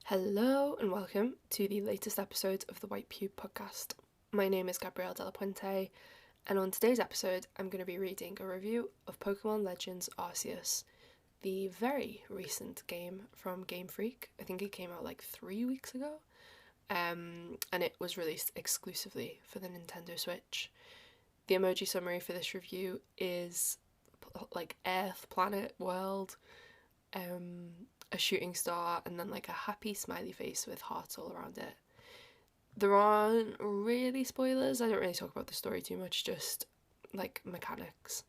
Hello and welcome to the latest episode of the White Pube podcast. My name is Gabrielle De La Puente, and on today's episode I'm going to be reading a review of Pokémon Legends Arceus, the very recent game from Game Freak. I think it came out like 3 weeks ago, and it was released exclusively for the Nintendo Switch. The emoji summary for this review is like Earth, planet, world, a shooting star, and then like a happy smiley face with hearts all around it. There aren't really spoilers. I don't really talk about the story too much, just like mechanics.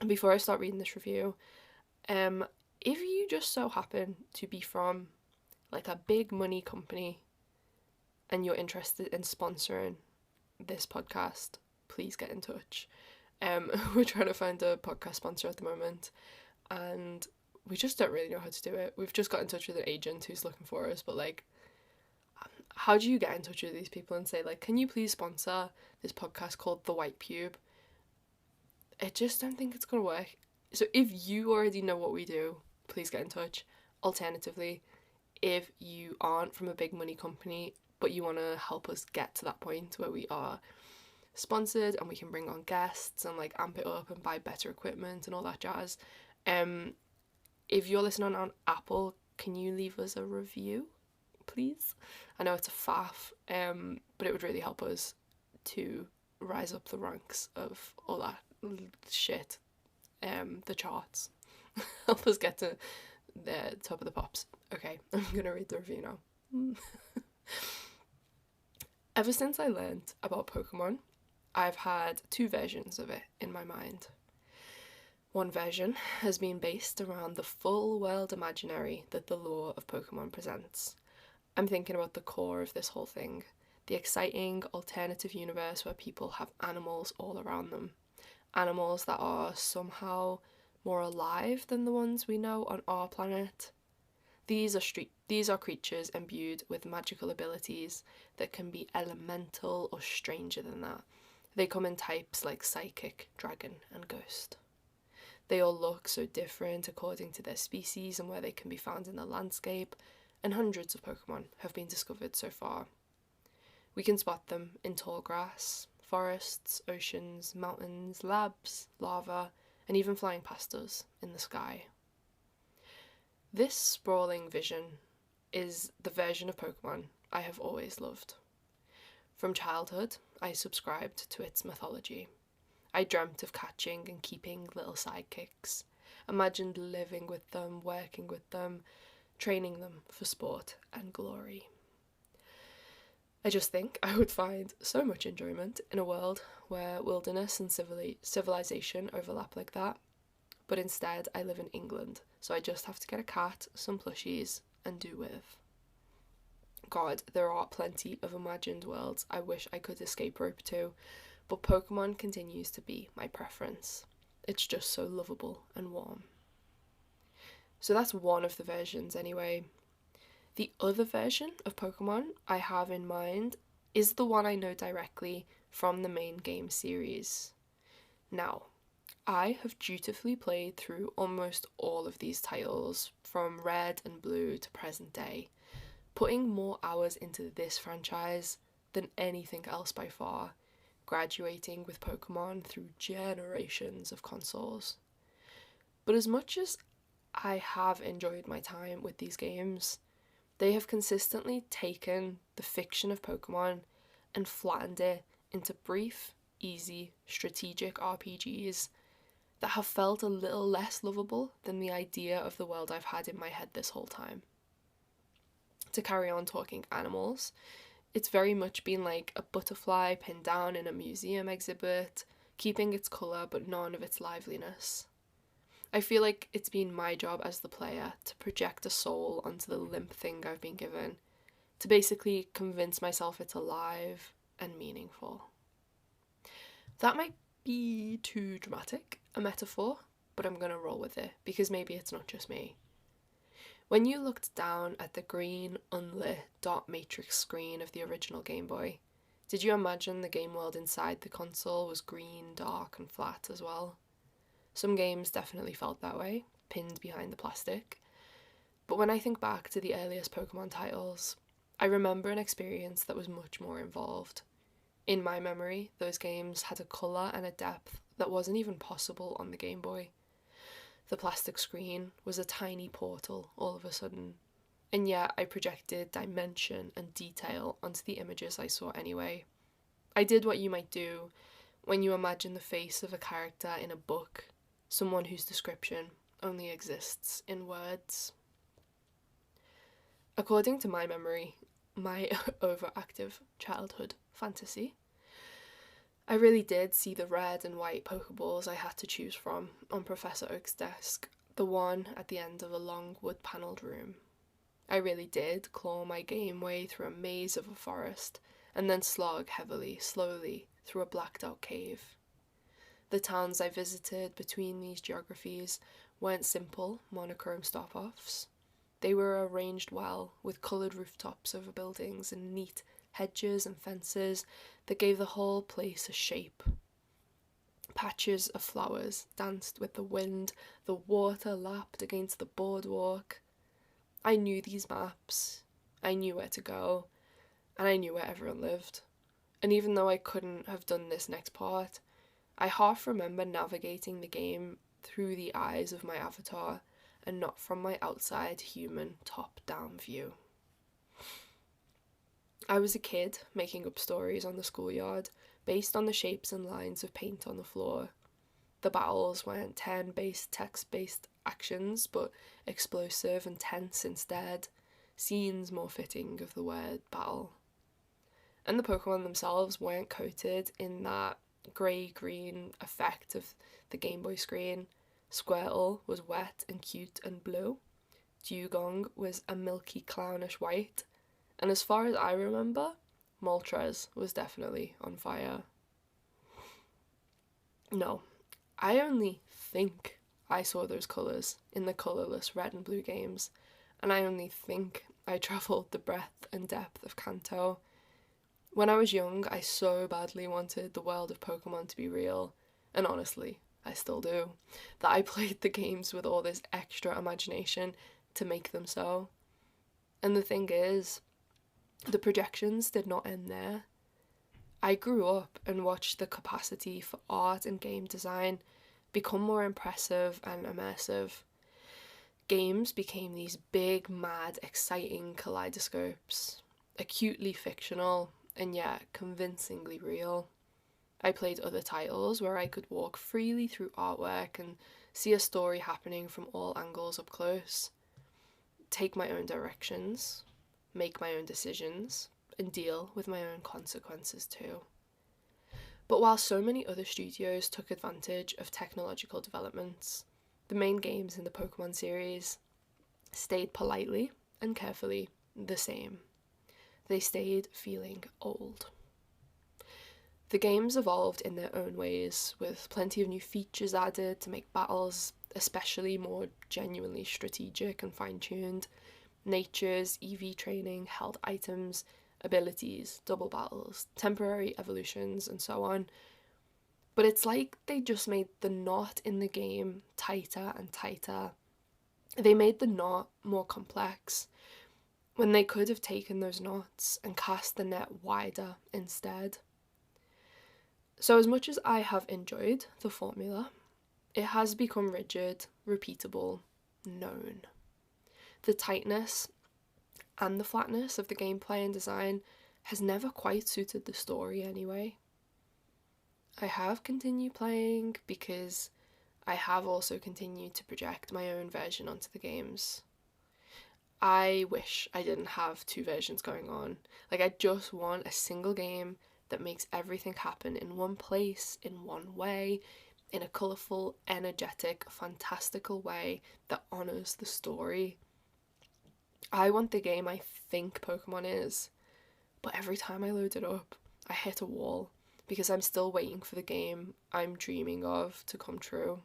And before I start reading this review, if you just so happen to be from like a big money company and you're interested in sponsoring this podcast, please get in touch. We're trying to find a podcast sponsor at the moment, and we just don't really know how to do it. We've just got in touch with an agent who's looking for us, but like, how do you get in touch with these people and say like, can you please sponsor this podcast called The White Pube? I just don't think it's gonna work. So if you already know what we do, please get in touch. Alternatively, if you aren't from a big money company but you want to help us get to that point where we are sponsored and we can bring on guests and like amp it up and buy better equipment and all that jazz, if you're listening on Apple, can you leave us a review, please? I know it's a faff, but it would really help us to rise up the ranks of all that shit, the charts. Help us get to the top of the pops. Okay, I'm gonna read the review now. Ever since I learned about Pokemon, I've had two versions of it in my mind. One version has been based around the full world imaginary that the lore of Pokemon presents. I'm thinking about the core of this whole thing, the exciting alternative universe where people have animals all around them. Animals that are somehow more alive than the ones we know on our planet. These are creatures imbued with magical abilities that can be elemental or stranger than that. They come in types like Psychic, Dragon, and Ghost. They all look so different according to their species and where they can be found in the landscape, and hundreds of Pokemon have been discovered so far. We can spot them in tall grass, forests, oceans, mountains, labs, lava, and even flying past us in the sky. This sprawling vision is the version of Pokemon I have always loved. From childhood, I subscribed to its mythology. I dreamt of catching and keeping little sidekicks, imagined living with them, working with them, training them for sport and glory. I just think I would find so much enjoyment in a world where wilderness and civilization overlap like that, but instead I live in England, so I just have to get a cat, some plushies, and do with. God, there are plenty of imagined worlds I wish I could escape rope to, but Pokemon continues to be my preference. It's just so lovable and warm. So that's one of the versions anyway. The other version of Pokemon I have in mind is the one I know directly from the main game series. Now, I have dutifully played through almost all of these titles, from Red and Blue to present day, putting more hours into this franchise than anything else by far, graduating with Pokemon through generations of consoles. But as much as I have enjoyed my time with these games, they have consistently taken the fiction of Pokemon and flattened it into brief, easy, strategic RPGs that have felt a little less lovable than the idea of the world I've had in my head this whole time. To carry on talking animals, it's very much been like a butterfly pinned down in a museum exhibit, keeping its colour but none of its liveliness. I feel like it's been my job as the player to project a soul onto the limp thing I've been given, to basically convince myself it's alive and meaningful. That might be too dramatic a metaphor, but I'm gonna roll with it because maybe it's not just me. When you looked down at the green, unlit dot matrix screen of the original Game Boy, did you imagine the game world inside the console was green, dark, and flat as well? Some games definitely felt that way, pinned behind the plastic. But when I think back to the earliest Pokemon titles, I remember an experience that was much more involved. In my memory, those games had a colour and a depth that wasn't even possible on the Game Boy. The plastic screen was a tiny portal all of a sudden, and yet I projected dimension and detail onto the images I saw anyway. I did what you might do when you imagine the face of a character in a book, someone whose description only exists in words. According to my memory, my overactive childhood fantasy, I really did see the red and white Pokeballs I had to choose from on Professor Oak's desk, the one at the end of a long wood-panelled room. I really did claw my game way through a maze of a forest, and then slog heavily, slowly, through a blacked-out cave. The towns I visited between these geographies weren't simple, monochrome stop-offs. They were arranged well, with coloured rooftops over buildings and neat hedges and fences that gave the whole place a shape. Patches of flowers danced with the wind, the water lapped against the boardwalk. I knew these maps, I knew where to go, and I knew where everyone lived. And even though I couldn't have done this next part, I half remember navigating the game through the eyes of my avatar and not from my outside human top-down view. I was a kid making up stories on the schoolyard based on the shapes and lines of paint on the floor. The battles weren't turn-based, text-based actions, but explosive and tense instead, scenes more fitting of the word battle. And the Pokemon themselves weren't coated in that grey-green effect of the Game Boy screen. Squirtle was wet and cute and blue. Dugong was a milky clownish white. And as far as I remember, Moltres was definitely on fire. No, I only think I saw those colours in the colourless red and blue games, and I only think I travelled the breadth and depth of Kanto. When I was young, I so badly wanted the world of Pokemon to be real, and honestly, I still do, that I played the games with all this extra imagination to make them so. And the thing is, the projections did not end there. I grew up and watched the capacity for art and game design become more impressive and immersive. Games became these big, mad, exciting kaleidoscopes, acutely fictional and yet convincingly real. I played other titles where I could walk freely through artwork and see a story happening from all angles up close, take my own directions, make my own decisions, and deal with my own consequences too. But while so many other studios took advantage of technological developments, the main games in the Pokemon series stayed politely and carefully the same. They stayed feeling old. The games evolved in their own ways, with plenty of new features added to make battles especially more genuinely strategic and fine-tuned. Nature's EV training held items, abilities, double battles, temporary evolutions, and so on. But it's like they just made the knot in the game tighter and tighter. They made the knot more complex, when they could have taken those knots and cast the net wider instead. So as much as I have enjoyed the formula, it has become rigid, repeatable, known. The tightness and the flatness of the gameplay and design has never quite suited the story anyway. I have continued playing because I have also continued to project my own version onto the games. I wish I didn't have two versions going on. I just want a single game that makes everything happen in one place, in one way, in a colourful, energetic, fantastical way that honours the story. I want the game I think Pokemon is, but every time I load it up, I hit a wall because I'm still waiting for the game I'm dreaming of to come true.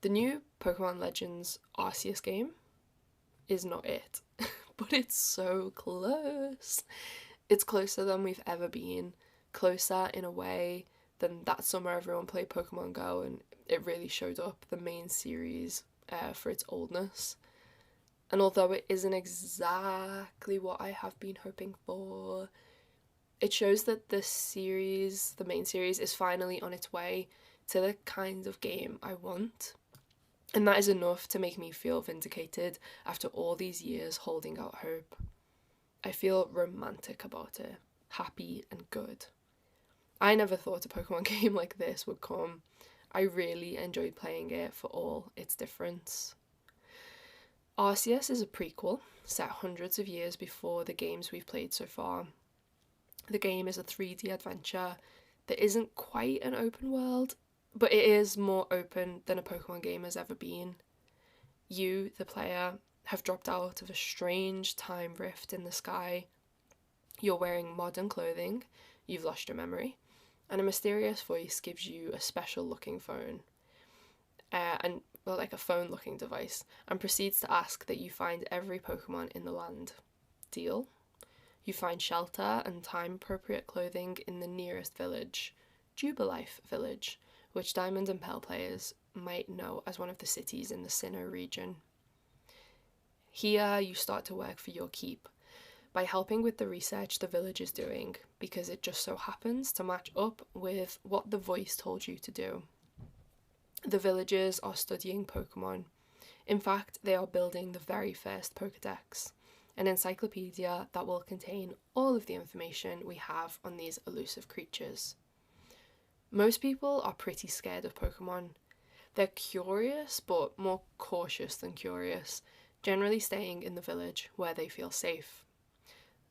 The new Pokémon Legends Arceus game is not it, but it's so close. It's closer than we've ever been, closer in a way than that summer everyone played Pokemon Go and it really showed up the main series for its oldness. And although it isn't exactly what I have been hoping for, it shows that the main series, is finally on its way to the kind of game I want. And that is enough to make me feel vindicated after all these years holding out hope. I feel romantic about it, happy and good. I never thought a Pokemon game like this would come. I really enjoyed playing it for all its difference. Arceus is a prequel, set hundreds of years before the games we've played so far. The game is a 3D adventure that isn't quite an open world, but it is more open than a Pokemon game has ever been. You, the player, have dropped out of a strange time rift in the sky. You're wearing modern clothing, you've lost your memory, and a mysterious voice gives you a special looking phone. Like a phone looking device, and proceeds to ask that you find every Pokemon in the land. Deal? You find shelter and time appropriate clothing in the nearest village, Jubilife Village, which Diamond and Pearl players might know as one of the cities in the Sinnoh region. Here you start to work for your keep by helping with the research the village is doing, because it just so happens to match up with what the voice told you to do. The villagers are studying Pokemon. In fact, they are building the very first Pokédex, an encyclopedia that will contain all of the information we have on these elusive creatures. Most people are pretty scared of Pokemon. They're curious, but more cautious than curious, generally staying in the village where they feel safe.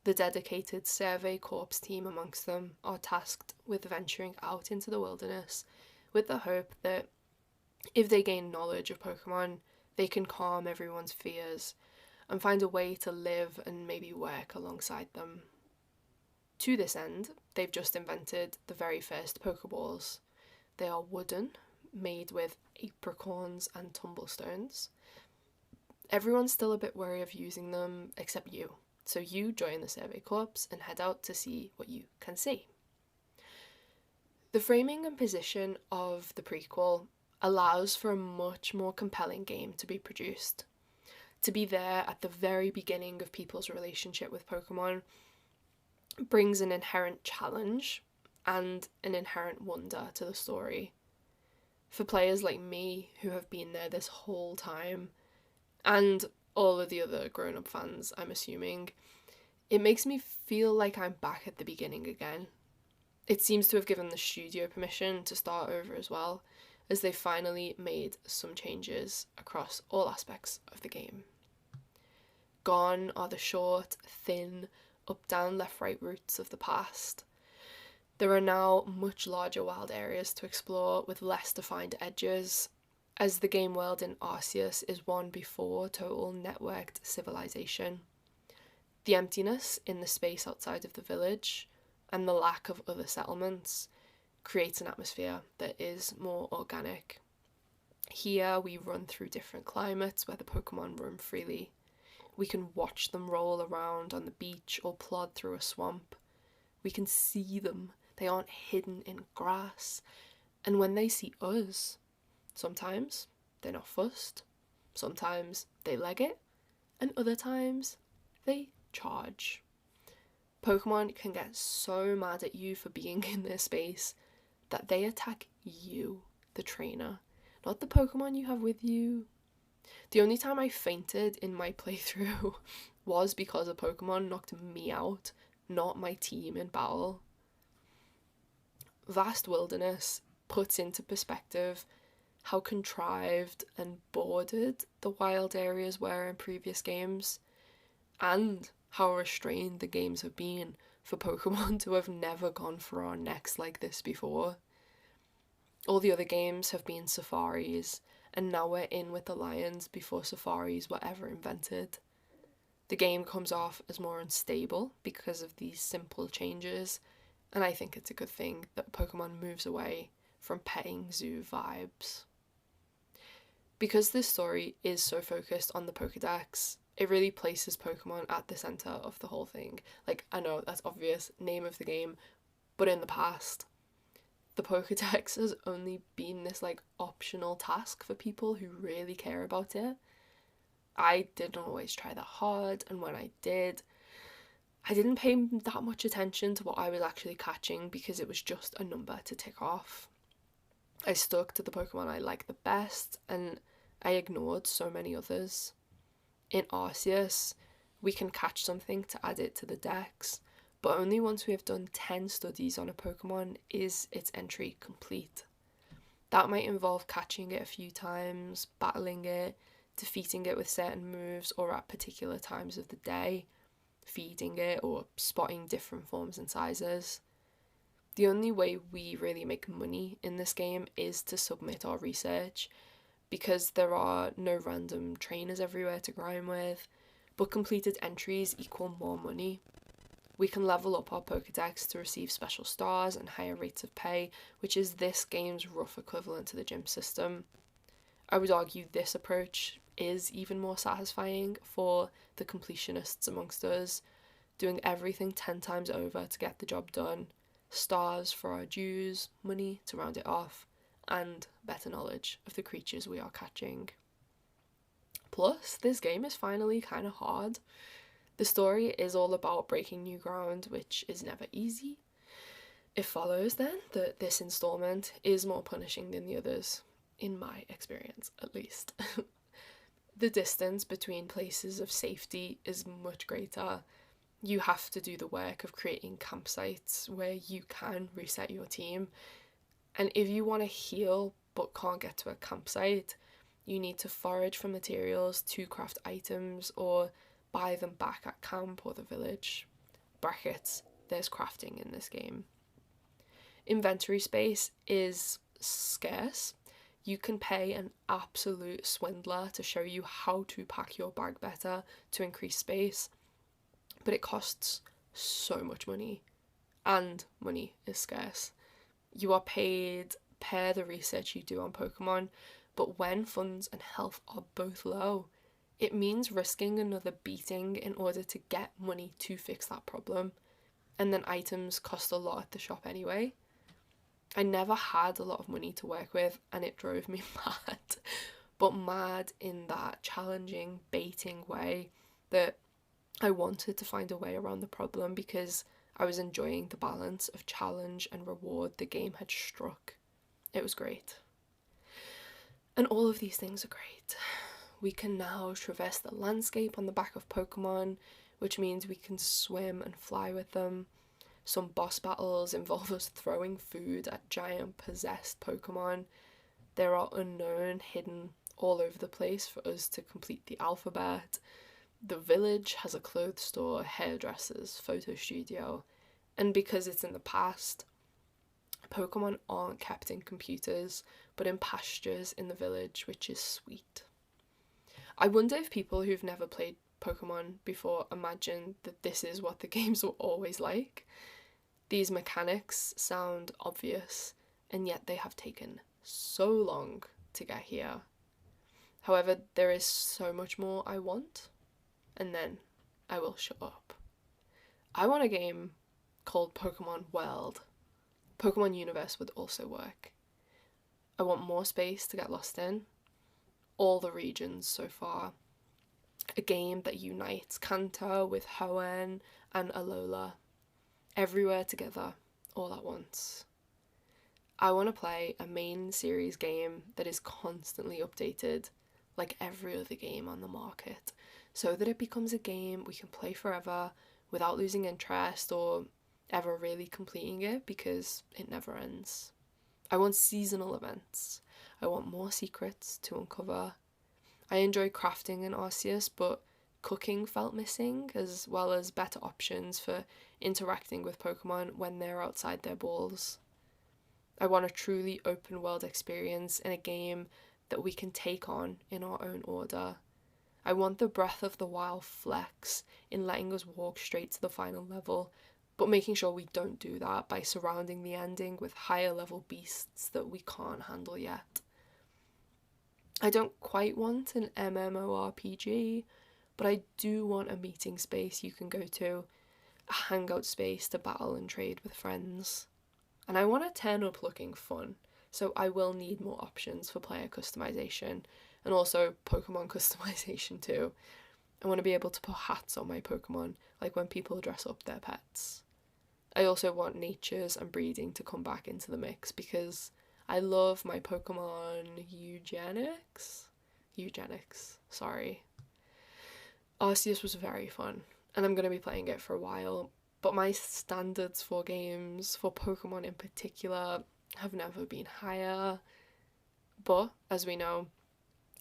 The dedicated Survey Corps team amongst them are tasked with venturing out into the wilderness with the hope that if they gain knowledge of Pokemon, they can calm everyone's fears and find a way to live and maybe work alongside them. To this end, they've just invented the very first Pokeballs. They are wooden, made with apricorns and tumblestones. Everyone's still a bit wary of using them, except you. So you join the Survey Corps and head out to see what you can see. The framing and position of the prequel allows for a much more compelling game to be produced. To be there at the very beginning of people's relationship with Pokemon brings an inherent challenge and an inherent wonder to the story. For players like me, who have been there this whole time, and all of the other grown-up fans, I'm assuming, it makes me feel like I'm back at the beginning again. It seems to have given the studio permission to start over as well, as they finally made some changes across all aspects of the game. Gone are the short, thin, up-down, left-right routes of the past. There are now much larger wild areas to explore with less defined edges, as the game world in Arceus is one before total networked civilization. The emptiness in the space outside of the village and the lack of other settlements creates an atmosphere that is more organic. Here we run through different climates where the Pokemon roam freely. We can watch them roll around on the beach or plod through a swamp. We can see them. They aren't hidden in grass. And when they see us, sometimes they're not fussed, sometimes they leg it, and other times they charge. Pokemon can get so mad at you for being in their space that they attack you, the trainer, not the Pokemon you have with you. The only time I fainted in my playthrough was because a Pokemon knocked me out, not my team in battle. Vast Wilderness puts into perspective how contrived and bordered the wild areas were in previous games, and how restrained the games have been for Pokemon to have never gone for our necks like this before. All the other games have been safaris, and now we're in with the lions before safaris were ever invented. The game comes off as more unstable because of these simple changes, and I think it's a good thing that Pokemon moves away from petting zoo vibes. Because this story is so focused on the Pokédex, it really places Pokemon at the centre of the whole thing. Like, I know that's obvious, name of the game, but in the past, the Pokédex has only been this, like, optional task for people who really care about it. I didn't always try that hard, and when I did, I didn't pay that much attention to what I was actually catching because it was just a number to tick off. I stuck to the Pokemon I liked the best, and I ignored so many others. In Arceus, we can catch something to add it to the dex, but only once we have done 10 studies on a Pokemon is its entry complete. That might involve catching it a few times, battling it, defeating it with certain moves or at particular times of the day, feeding it, or spotting different forms and sizes. The only way we really make money in this game is to submit our research, because there are no random trainers everywhere to grind with, but completed entries equal more money. We can level up our Pokedex to receive special stars and higher rates of pay, which is this game's rough equivalent to the gym system. I would argue this approach is even more satisfying for the completionists amongst us, doing everything 10 times over to get the job done, stars for our dues, money to round it off, and better knowledge of the creatures we are catching. Plus, this game is finally kind of hard. The story is all about breaking new ground, which is never easy. It follows then that this installment is more punishing than the others, in my experience at least. The distance between places of safety is much greater. You have to do the work of creating campsites where you can reset your team. And if you want to heal but can't get to a campsite, you need to forage for materials to craft items or buy them back at camp or the village. Brackets, there's crafting in this game. Inventory space is scarce. You can pay an absolute swindler to show you how to pack your bag better to increase space, but it costs so much money, and money is scarce. You are paid per the research you do on Pokemon, but when funds and health are both low, it means risking another beating in order to get money to fix that problem, and then items cost a lot at the shop anyway. I never had a lot of money to work with, and it drove me mad, but mad in that challenging, baiting way that I wanted to find a way around the problem because I was enjoying the balance of challenge and reward the game had struck. It was great. And all of these things are great. We can now traverse the landscape on the back of Pokemon, which means we can swim and fly with them. Some boss battles involve us throwing food at giant possessed Pokemon. There are unknown hidden all over the place for us to complete the alphabet. The village has a clothes store, hairdressers, photo studio, and because it's in the past, Pokemon aren't kept in computers, but in pastures in the village, which is sweet. I wonder if people who've never played Pokemon before imagine that this is what the games were always like. These mechanics sound obvious, and yet they have taken so long to get here. However, there is so much more I want, and then I will shut up. I want a game called Pokemon World. Pokemon Universe would also work. I want more space to get lost in, all the regions so far. A game that unites Kanto with Hoenn and Alola, everywhere together, all at once. I want to play a main series game that is constantly updated, like every other game on the market, so that it becomes a game we can play forever without losing interest or ever really completing it because it never ends. I want seasonal events. I want more secrets to uncover. I enjoy crafting in Arceus, but cooking felt missing, as well as better options for interacting with Pokemon when they're outside their balls. I want a truly open world experience in a game that we can take on in our own order. I want the Breath of the Wild flex in letting us walk straight to the final level, but making sure we don't do that by surrounding the ending with higher level beasts that we can't handle yet. I don't quite want an MMORPG, but I do want a meeting space you can go to, a hangout space to battle and trade with friends. And I want to turn up looking fun, so I will need more options for player customization, and also Pokemon customization too. I want to be able to put hats on my Pokemon, like when people dress up their pets. I also want natures and breeding to come back into the mix because I love my Pokemon eugenics, sorry. Arceus was very fun, and I'm going to be playing it for a while, but my standards for games, for Pokemon in particular, have never been higher. But, as we know,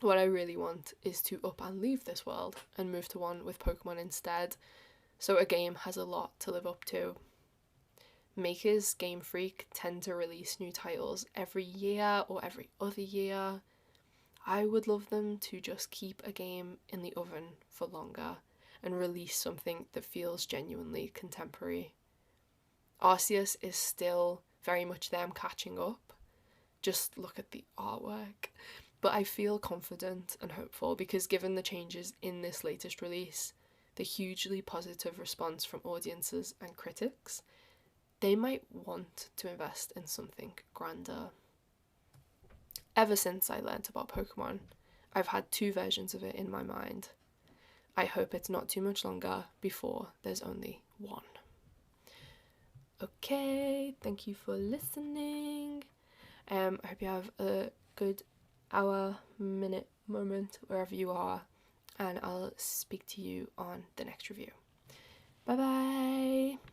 what I really want is to up and leave this world and move to one with Pokemon instead, so a game has a lot to live up to. Makers, Game Freak, tend to release new titles every year or every other year. I would love them to just keep a game in the oven for longer and release something that feels genuinely contemporary. Arceus is still very much them catching up. Just look at the artwork. But I feel confident and hopeful because given the changes in this latest release, the hugely positive response from audiences and critics, they might want to invest in something grander. Ever since I learnt about Pokemon, I've had 2 versions of it in my mind. I hope it's not too much longer before there's only one. Okay, thank you for listening. I hope you have a good hour, minute, moment, wherever you are, and I'll speak to you on the next review. Bye bye!